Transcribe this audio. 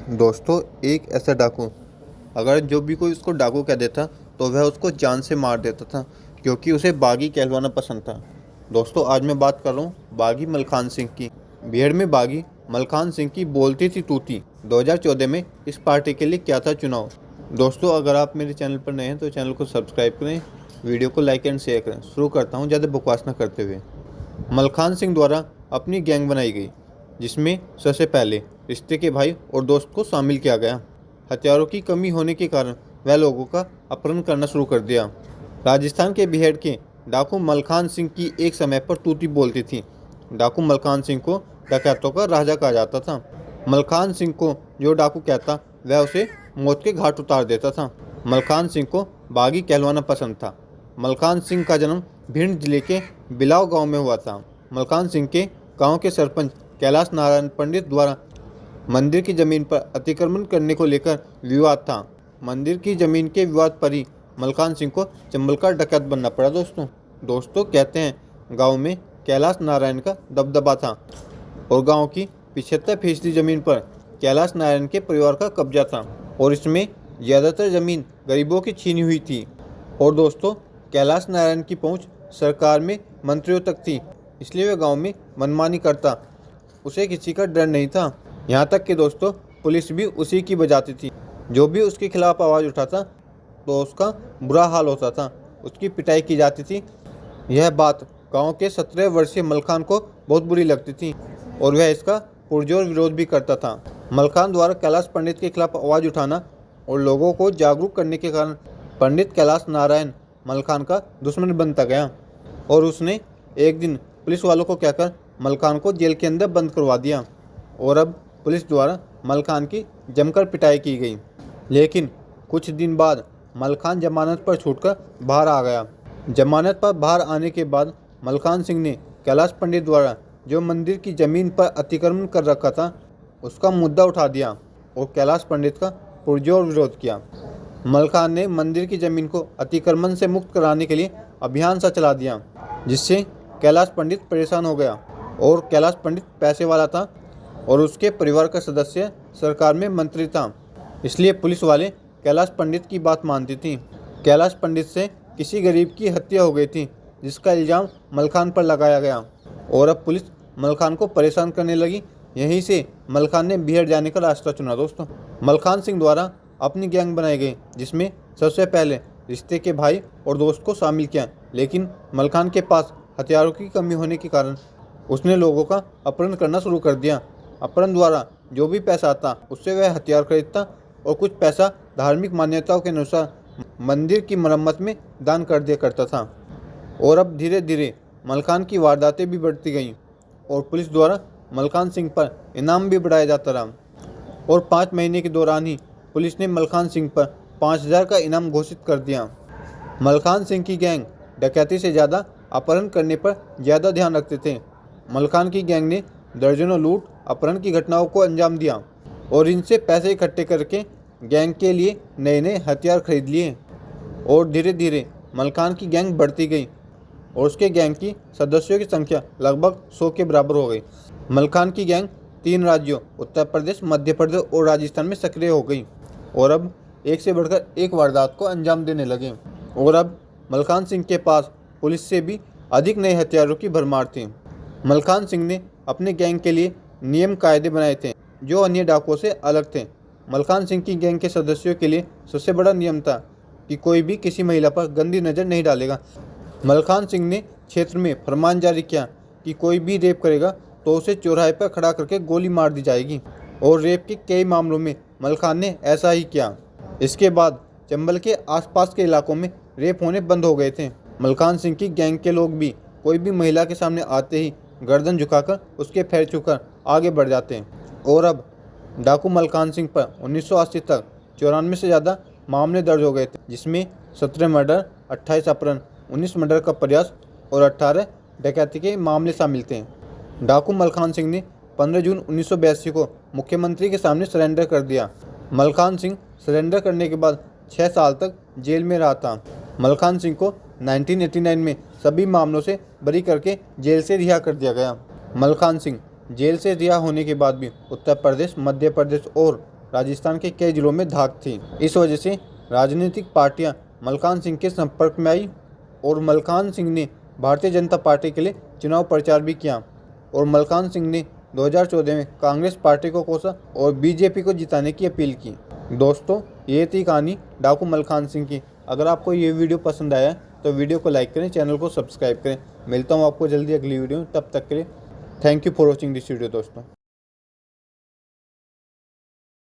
दोस्तों, एक ऐसा डाकू, अगर जो भी कोई उसको डाकू कह देता तो वह उसको जान से मार देता था, क्योंकि उसे बागी कहलवाना पसंद था। दोस्तों, आज मैं बात कर रहा हूँ बागी मलखान सिंह की। बिहार में बागी मलखान सिंह की बोलती थी तूती 2014 में इस पार्टी के लिए क्या था चुनाव। दोस्तों, अगर आप मेरे चैनल पर नए हैं तो चैनल को सब्सक्राइब करें, वीडियो को लाइक एंड शेयर करें। शुरू करता हूँ ज़्यादा बकवास न करते हुए। मलखान सिंह द्वारा अपनी गैंग बनाई गई, जिसमें सबसे पहले रिश्ते के भाई और दोस्त को शामिल किया गया। हथियारों की कमी होने के कारण वह लोगों का अपहरण करना शुरू कर दिया। राजस्थान के बिहेड़ के डाकू मलखान सिंह की एक समय पर तूती बोलती थी। डाकू मलखान सिंह को डकैतों का राजा कहा जाता था। मलखान सिंह को जो डाकू कहता वह उसे मौत के घाट उतार देता था। मलखान सिंह को बागी कहलवाना पसंद था। मलखान सिंह का जन्म भिंड जिले के बिलाव गांव में हुआ था। मलखान सिंह के गांव के सरपंच कैलाश नारायण पंडित द्वारा मंदिर की जमीन पर अतिक्रमण करने को लेकर विवाद था। मंदिर की जमीन के विवाद पर ही मलखान सिंह को चंबल का डकैत बनना पड़ा। दोस्तों कहते हैं गांव में कैलाश नारायण का दबदबा था और गांव की 75% जमीन पर कैलाश नारायण के परिवार का कब्जा था और इसमें ज़्यादातर जमीन गरीबों की छीनी हुई थी। और दोस्तों, कैलाश नारायण की पहुंच सरकार में मंत्रियों तक थी, इसलिए वह गांव में मनमानी करता, उसे किसी का डर नहीं था। यहाँ तक कि दोस्तों, पुलिस भी उसी की बजाती थी। जो भी उसके खिलाफ आवाज़ उठाता तो उसका बुरा हाल होता था, उसकी पिटाई की जाती थी। यह बात गांव के 17 वर्षीय मलखान को बहुत बुरी लगती थी और वह इसका पुरजोर विरोध भी करता था। मलखान द्वारा कैलाश पंडित के खिलाफ आवाज़ उठाना और लोगों को जागरूक करने के कारण पंडित कैलाश नारायण मलखान का दुश्मन बनता गया और उसने एक दिन पुलिस वालों को कहकर मलखान को जेल के अंदर बंद करवा दिया और अब पुलिस द्वारा मलखान की जमकर पिटाई की गई। लेकिन कुछ दिन बाद मलखान जमानत पर छूटकर बाहर आ गया। जमानत पर बाहर आने के बाद मलखान सिंह ने कैलाश पंडित द्वारा जो मंदिर की जमीन पर अतिक्रमण कर रखा था उसका मुद्दा उठा दिया और कैलाश पंडित का पुरजोर विरोध किया। मलखान ने मंदिर की जमीन को अतिक्रमण से मुक्त कराने के लिए अभियान सा चला दिया, जिससे कैलाश पंडित परेशान हो गया। और कैलाश पंडित पैसे वाला था और उसके परिवार का सदस्य सरकार में मंत्री था, इसलिए पुलिस वाले कैलाश पंडित की बात मानती थी। कैलाश पंडित से किसी गरीब की हत्या हो गई थी, जिसका इल्ज़ाम मलखान पर लगाया गया और अब पुलिस मलखान को परेशान करने लगी। यहीं से मलखान ने बिहार जाने का रास्ता चुना। दोस्तों, मलखान सिंह द्वारा अपनी गैंग बनाई गई, जिसमें सबसे पहले रिश्ते के भाई और दोस्त को शामिल किया। लेकिन मलखान के पास हथियारों की कमी होने के कारण उसने लोगों का अपहरण करना शुरू कर दिया। अपहरण द्वारा जो भी पैसा आता उससे वह हथियार खरीदता और कुछ पैसा धार्मिक मान्यताओं के अनुसार मंदिर की मरम्मत में दान कर दिया करता था। और अब धीरे धीरे मलखान की वारदातें भी बढ़ती गईं और पुलिस द्वारा मलखान सिंह पर इनाम भी बढ़ाया जाता रहा और 5 महीने के दौरान ही पुलिस ने मलखान सिंह पर 5,000 का इनाम घोषित कर दिया। मलखान सिंह की गैंग डकैती से ज़्यादा अपहरण करने पर ज़्यादा ध्यान रखते थे। मलखान की गैंग ने दर्जनों लूट अपहरण की घटनाओं को अंजाम दिया और इनसे पैसे इकट्ठे करके गैंग के लिए नए नए हथियार खरीद लिए। और धीरे धीरे मलखान की गैंग बढ़ती गई और उसके गैंग की सदस्यों की संख्या लगभग 100 के बराबर हो गई। मलखान की गैंग 3 राज्यों उत्तर प्रदेश, मध्य प्रदेश और राजस्थान में सक्रिय हो गई और अब एक से बढ़कर एक वारदात को अंजाम देने लगे। और अब मलखान सिंह के पास पुलिस से भी अधिक नए हथियारों की भरमार थी। मलखान सिंह ने अपने गैंग के लिए नियम कायदे बनाए थे जो अन्य डाकुओं से अलग थे। मलखान सिंह की गैंग के सदस्यों के लिए सबसे बड़ा नियम था कि कोई भी किसी महिला पर गंदी नज़र नहीं डालेगा। मलखान सिंह ने क्षेत्र में फरमान जारी किया कि कोई भी रेप करेगा तो उसे चौराहे पर खड़ा करके गोली मार दी जाएगी और रेप के कई मामलों में मलखान ने ऐसा ही किया। इसके बाद चंबल के आसपास के इलाकों में रेप होने बंद हो गए थे। मलखान सिंह की गैंग के लोग भी कोई भी महिला के सामने आते ही गर्दन झुकाकर उसके पैर छूकर आगे बढ़ जाते हैं। और अब डाकू मलखान सिंह पर 1980 तक 94 से ज़्यादा मामले दर्ज हो गए थे, जिसमें 17 मर्डर, 28 अपहरण, 19 मर्डर का प्रयास और 18 डकैती के मामले शामिल थे। डाकू मलखान सिंह ने 15 जून 1982 को मुख्यमंत्री के सामने सरेंडर कर दिया। मलखान सिंह सरेंडर करने के बाद 6 साल तक जेल में रहा था। मलखान सिंह को 1989 में सभी मामलों से बरी करके जेल से रिहा कर दिया गया। मलखान सिंह जेल से रिहा होने के बाद भी उत्तर प्रदेश, मध्य प्रदेश और राजस्थान के कई जिलों में धाक थी। इस वजह से राजनीतिक पार्टियां मलखान सिंह के संपर्क में आई और मलखान सिंह ने भारतीय जनता पार्टी के लिए चुनाव प्रचार भी किया और मलखान सिंह ने 2014 में कांग्रेस पार्टी को कोसा और बीजेपी को जिताने की अपील की। दोस्तों, ये थी कहानी डाकू मलखान सिंह की। अगर आपको ये वीडियो पसंद आया तो वीडियो को लाइक करें, चैनल को सब्सक्राइब करें। मिलता हूँ आपको जल्दी अगली वीडियो में, तब तक के लिए thank you for watching this video दोस्तों।